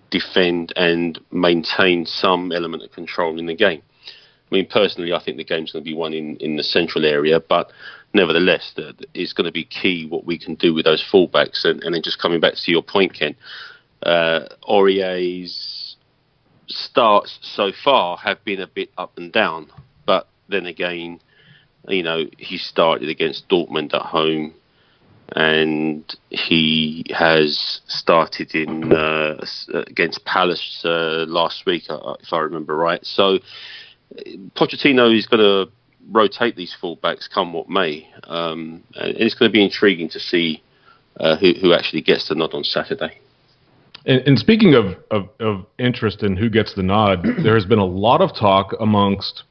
defend and maintain some element of control in the game. I mean, personally, I think the game's going to be won in the central area, but nevertheless, it's going to be key what we can do with those fullbacks. And then just coming back to your point, Ken, Aurier's starts so far have been a bit up and down, but then again, he started against Dortmund at home, and he has started against Palace last week, if I remember right. So Pochettino is going to rotate these fullbacks come what may, and it's going to be intriguing to see who actually gets the nod on Saturday. And speaking of interest in who gets the nod, there has been a lot of talk amongst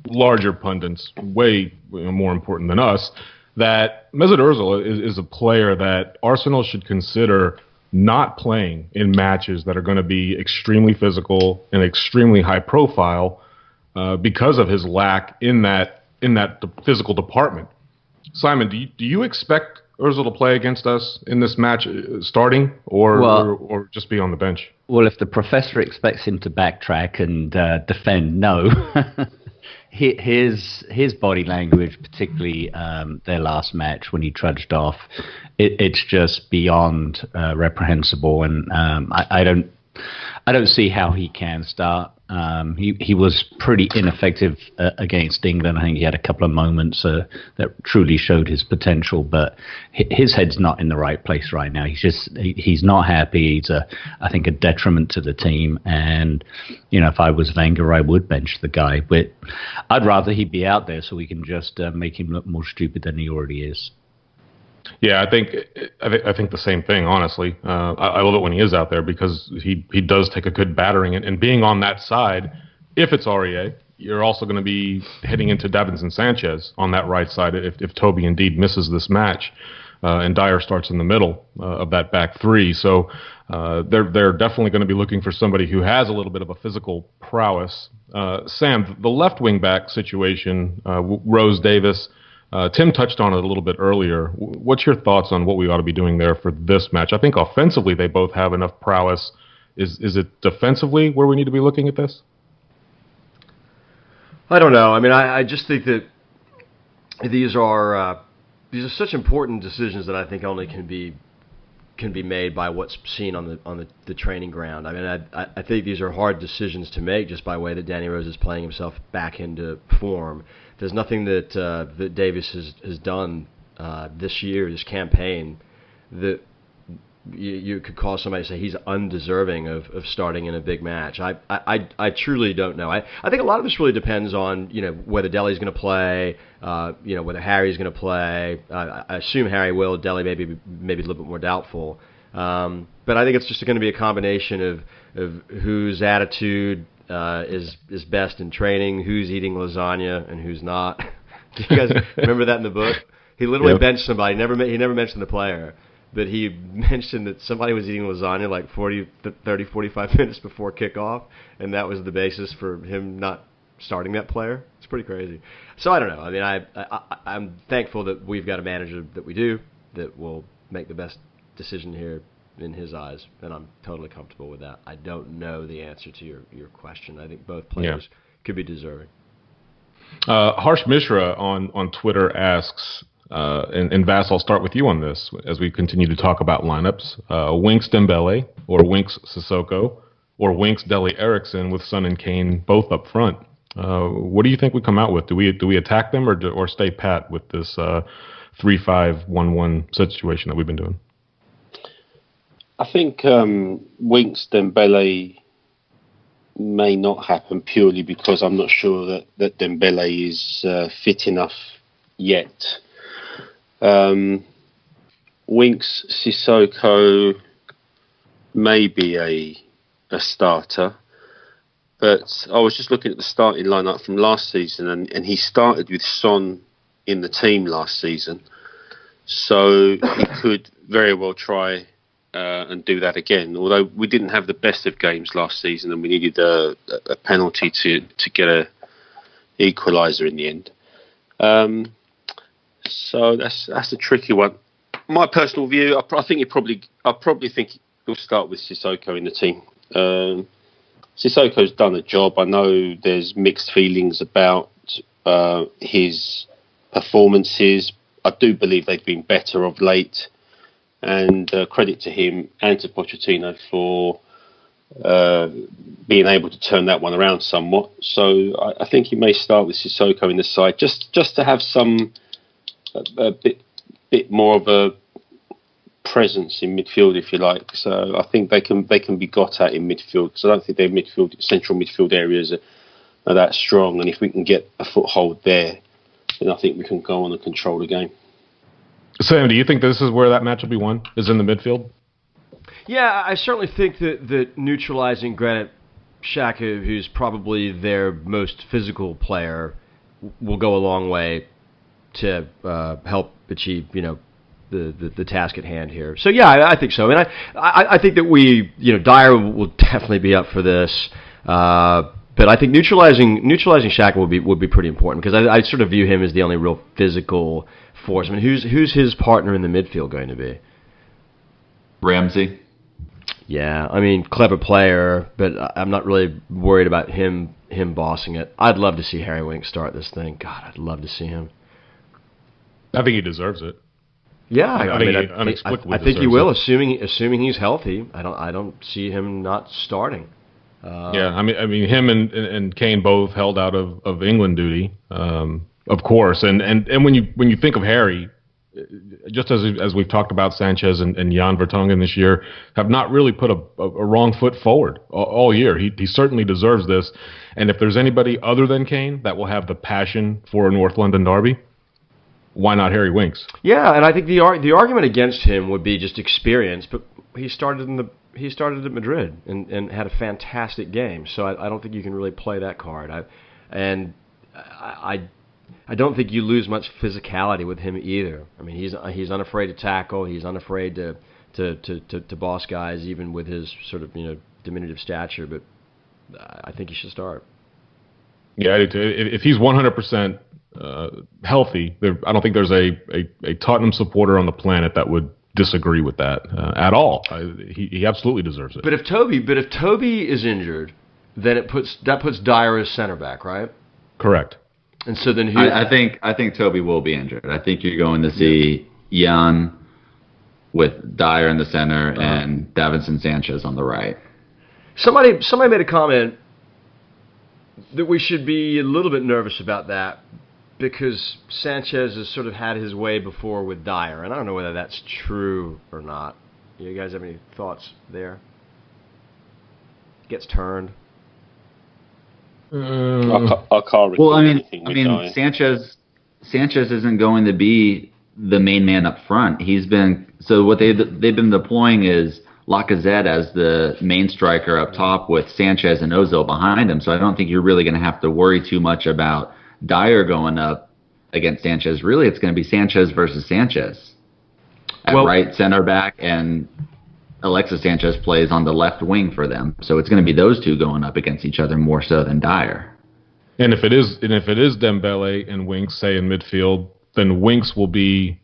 larger pundits, way more important than us, that Mesut Ozil is a player that Arsenal should consider not playing in matches that are going to be extremely physical and extremely high profile because of his lack in that physical department. Simon, do you expect Ozil to play against us in this match starting or just be on the bench? Well, if the professor expects him to backtrack and defend, no. His body language, particularly their last match when he trudged off, it's just beyond reprehensible, and I don't see how he can start. He was pretty ineffective against England. I think he had a couple of moments that truly showed his potential, but his head's not in the right place right now. He's not happy. He's I think a detriment to the team. And if I was Wenger, I would bench the guy. But I'd rather he be out there so we can just make him look more stupid than he already is. Yeah, I think the same thing, honestly. I love it when he is out there because he does take a good battering. And being on that side, if it's Aurier, you're also going to be heading into Davinson Sanchez on that right side if Toby indeed misses this match and Dier starts in the middle of that back three. So they're definitely going to be looking for somebody who has a little bit of a physical prowess. Sam, the left wing back situation, Rose Davis, Tim touched on it a little bit earlier. What's your thoughts on what we ought to be doing there for this match? I think offensively they both have enough prowess. Is it defensively where we need to be looking at this? I don't know. I mean, I just think that these are such important decisions that I think only can be made by what's seen on the training ground. I mean, I think these are hard decisions to make just by the way that Danny Rose is playing himself back into form. There's nothing that Davis has done this year, this campaign, that you could call somebody and say he's undeserving of starting in a big match. I truly don't know. I think a lot of this really depends on whether Dele's going to play, whether Harry's going to play. I assume Harry will. Dele maybe a little bit more doubtful. But I think it's just going to be a combination of whose attitude is best in training, who's eating lasagna and who's not. Do you guys remember that in the book? He literally benched somebody. He never mentioned the player, but he mentioned that somebody was eating lasagna like 45 minutes before kickoff, and that was the basis for him not starting that player. It's pretty crazy. So I don't know. I mean, I'm thankful that we've got a manager that we do that will make the best decision here in his eyes, and I'm totally comfortable with that. I don't know the answer to your question. I think both players could be deserving. Harsh Mishra on Twitter asks, and Vass, I'll start with you on this as we continue to talk about lineups. Winks Dembele or Winks Sissoko or Winks Dele Eriksson with Son and Kane both up front. What do you think we come out with? Do we attack them or stay pat with this 3-5-1-1 situation that we've been doing? I think Winks Dembele may not happen purely because I'm not sure that Dembele is fit enough yet. Winks Sissoko may be a starter, but I was just looking at the starting lineup from last season, and he started with Son in the team last season, so he could very well try and do that again. Although we didn't have the best of games last season, and we needed a penalty to get a equaliser in the end. So that's a tricky one. My personal view, I probably think he'll start with Sissoko in the team. Sissoko's done a job. I know there's mixed feelings about his performances. I do believe they've been better of late, and credit to him and to Pochettino for being able to turn that one around somewhat. So I think he may start with Sissoko in the side, just to have a bit more of a presence in midfield, if you like. So I think they can be got at in midfield, because I don't think their central midfield areas are that strong. And if we can get a foothold there, then I think we can go on and control the game. Sam, do you think this is where that match will be won? Is in the midfield? Yeah, I certainly think that neutralizing Granit Xhaka, who's probably their most physical player, will go a long way to help achieve, the task at hand here. So yeah, I think so, and I think that Dier will definitely be up for this, but I think neutralizing Xhaka would be pretty important, because I sort of view him as the only real physical force. I mean, who's his partner in the midfield going to be? Ramsey. Yeah, I mean, clever player, but I'm not really worried about him bossing it. I'd love to see Harry Winks start this thing. God, I'd love to see him. I think he deserves it. Yeah, I think he will, it. assuming he's healthy. I don't see him not starting. Yeah, I mean, him and Kane both held out of England duty, of course. And when you think of Harry, just as we've talked about, Sanchez and Jan Vertonghen this year have not really put a wrong foot forward all year. He certainly deserves this. And if there's anybody other than Kane that will have the passion for a North London derby, why not Harry Winks? Yeah, and I think the argument against him would be just experience. But he started at Madrid and had a fantastic game. So I don't think you can really play that card. I don't think you lose much physicality with him either. I mean, he's unafraid to tackle. He's unafraid to boss guys, even with his sort of diminutive stature. But I think he should start. Yeah, I do too. If he's 100% healthy, I don't think there's a Tottenham supporter on the planet that would disagree with that at all. He absolutely deserves it. But if Toby is injured, then that puts Dier as center back, right? Correct. And so then I think Toby will be injured. I think you're going to see Jan with Dier in the center and Davinson Sanchez on the right. Somebody made a comment that we should be a little bit nervous about that, because Sanchez has sort of had his way before with Dier, and I don't know whether that's true or not. You guys have any thoughts there? Gets turned. I can't recall anything with Dier. Sanchez isn't going to be the main man up front. What they've been deploying is Lacazette as the main striker up top with Sanchez and Ozil behind him. So I don't think you're really going to have to worry too much about Dier going up against Sanchez. Really, it's going to be Sanchez versus Sanchez at right center back, and Alexis Sanchez plays on the left wing for them. So it's going to be those two going up against each other more so than Dier. And if it is Dembele and Winks, say, in midfield, then Winks will be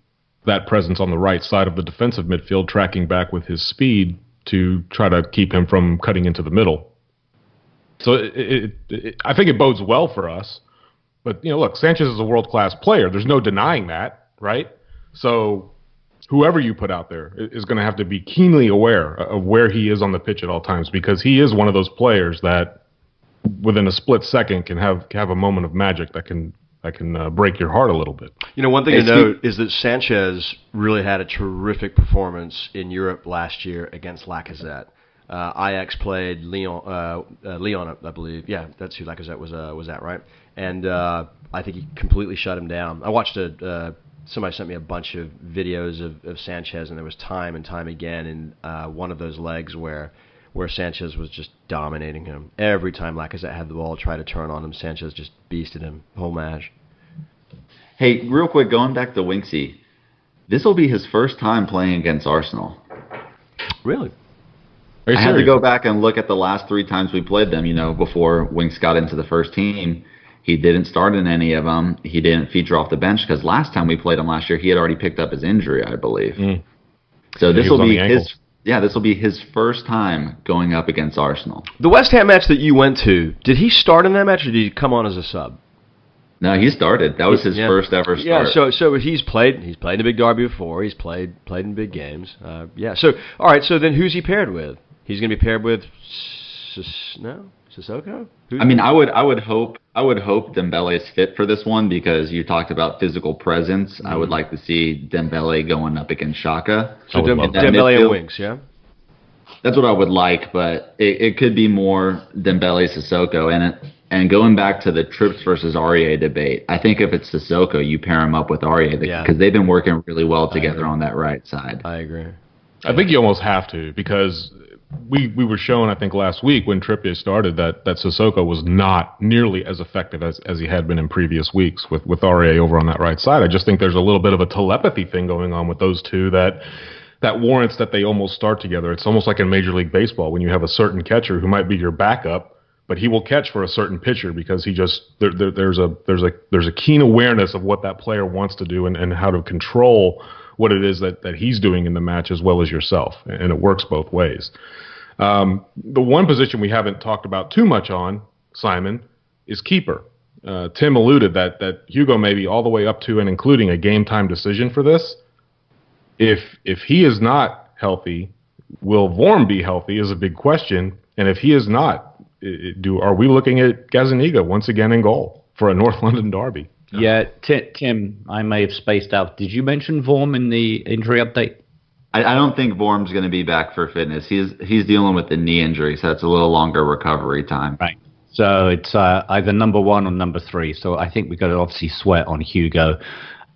that presence on the right side of the defensive midfield, tracking back with his speed to try to keep him from cutting into the middle. So I think it bodes well for us. But, look, Sanchez is a world-class player. There's no denying that, right? So whoever you put out there is going to have to be keenly aware of where he is on the pitch at all times, because he is one of those players that within a split second can have a moment of magic that can break your heart a little bit. One thing to note is that Sanchez really had a terrific performance in Europe last year against Lacazette. Ajax played Lyon, I believe. Yeah, that's who Lacazette was at, right? And I think he completely shut him down. I watched somebody sent me a bunch of videos of Sanchez, and there was time and time again in one of those legs where Sanchez was just dominating him. Every time Lacazette had the ball, tried to turn on him, Sanchez just beasted him the whole match. Hey, real quick, going back to Winksy, this will be his first time playing against Arsenal. Really? I had to go back and look at the last 3 times we played them, before Winks got into the first team. He didn't start in any of them. He didn't feature off the bench because last time we played him last year, he had already picked up his injury, I believe. So this will be Yeah, this will be his first time going up against Arsenal. The West Ham match that you went to, did he start in that match or did he come on as a sub? No, he started. That was his first ever start. Yeah, so he's played in a big derby before. He's played in big games. So all right. So then, who's he paired with? He's going to be paired with Sissoko. I mean, I would hope Dembele's fit for this one because you talked about physical presence. Mm-hmm. I would like to see Dembele going up against Xhaka. So Dembele and wings, yeah. That's what I would like, but it could be more Dembele Sissoko. And going back to the Trips versus Aurier debate, I think if it's Sissoko, you pair him up with Aurier because they've been working really well together on that right side. I agree. I think you almost have to because we were shown, I think, last week when Trippier started that Sissoko was not nearly as effective as he had been in previous weeks with Aurier over on that right side. I just think there's a little bit of a telepathy thing going on with those two that warrants that they almost start together. It's almost like in Major League Baseball when you have a certain catcher who might be your backup, but he will catch for a certain pitcher because he just there's a keen awareness of what that player wants to do and how to control what it is that he's doing in the match as well as yourself, and it works both ways. The one position we haven't talked about too much on, Simon, is keeper. Tim alluded that Hugo may be all the way up to and including a game time decision for this. If he is not healthy, will Vorm be healthy is a big question, and if he is not, are we looking at Gazzaniga once again in goal for a North London derby? Yeah, Tim, I may have spaced out. Did you mention Vorm in the injury update? I don't think Vorm's going to be back for fitness. He's dealing with the knee injury, so it's a little longer recovery time. Right. So it's either number 1 or number 3. So I think we've got to obviously sweat on Hugo.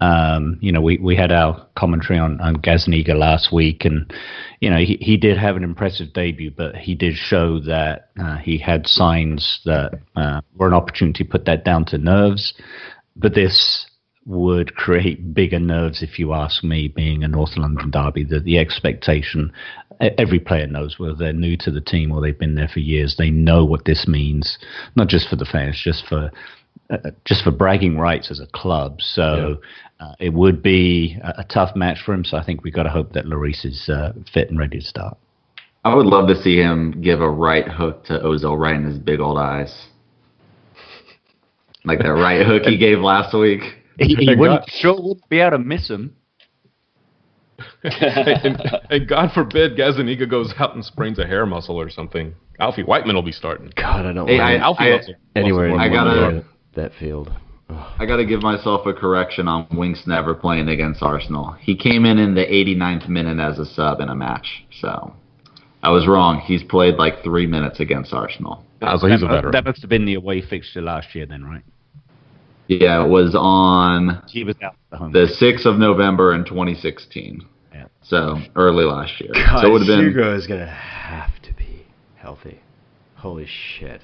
We had our commentary on Gazzaniga last week, and he did have an impressive debut, but he did show that he had signs that were an opportunity to put that down to nerves. But this would create bigger nerves, if you ask me, being a North London derby. The expectation, every player knows, whether they're new to the team or they've been there for years, they know what this means, not just for the fans, just for bragging rights as a club. So it would be a tough match for him. So I think we've got to hope that Lloris is fit and ready to start. I would love to see him give a right hook to Ozil right in his big old eyes. Like that right hook he gave last week. He wouldn't be able to miss him. and God forbid Gazzaniga goes out and sprains a hair muscle or something. Alfie Whiteman will be starting. God, I don't want anywhere in that field. I got to give myself a correction on Winks never playing against Arsenal. He came in the 89th minute as a sub in a match. So I was wrong. He's played like 3 minutes against Arsenal. So he's a veteran. That must have been the away fixture last year then, right? Yeah, it was on he was out the 6th of November in 2016. Yeah. So early last year. God, so it would have been. Hugo is going to have to be healthy. Holy shit.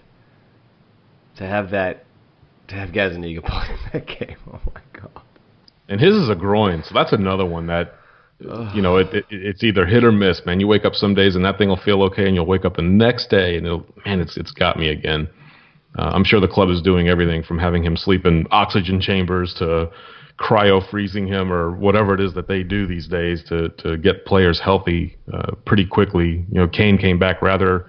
To have Gazzaniga play in that game, oh my God. And his is a groin, so that's another one that, it's either hit or miss, man. You wake up some days and that thing will feel okay, and you'll wake up the next day and it's got me again. I'm sure the club is doing everything from having him sleep in oxygen chambers to cryo-freezing him or whatever it is that they do these days to get players healthy pretty quickly. Kane came back rather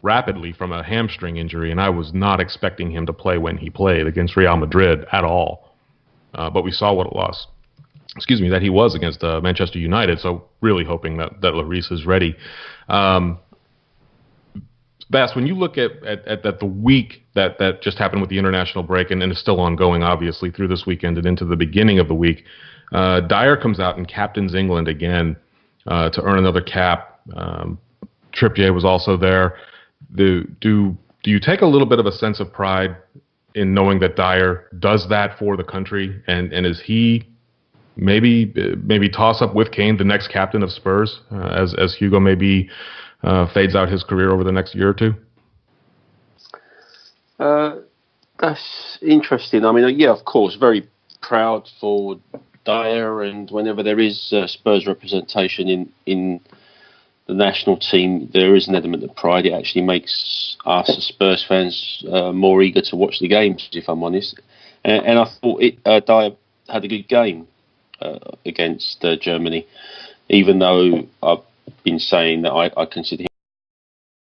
rapidly from a hamstring injury, and I was not expecting him to play when he played against Real Madrid at all. But we saw what it was. That he was against Manchester United, so really hoping that Lloris is ready. Vass, when you look at the week that just happened with the international break and is still ongoing, obviously, through this weekend and into the beginning of the week, Dier comes out and captains England again to earn another cap. Trippier was also there. Do you take a little bit of a sense of pride in knowing that Dier does that for the country, and is he maybe toss up with Kane the next captain of Spurs as Hugo maybe fades out his career over the next year or two? That's interesting. I mean, yeah, of course, very proud for Dier, and whenever there is Spurs representation in the national team, there is an element of pride. It actually makes us as Spurs fans more eager to watch the games, if I'm honest. And I thought Dier had a good game against Germany, even though been saying that I consider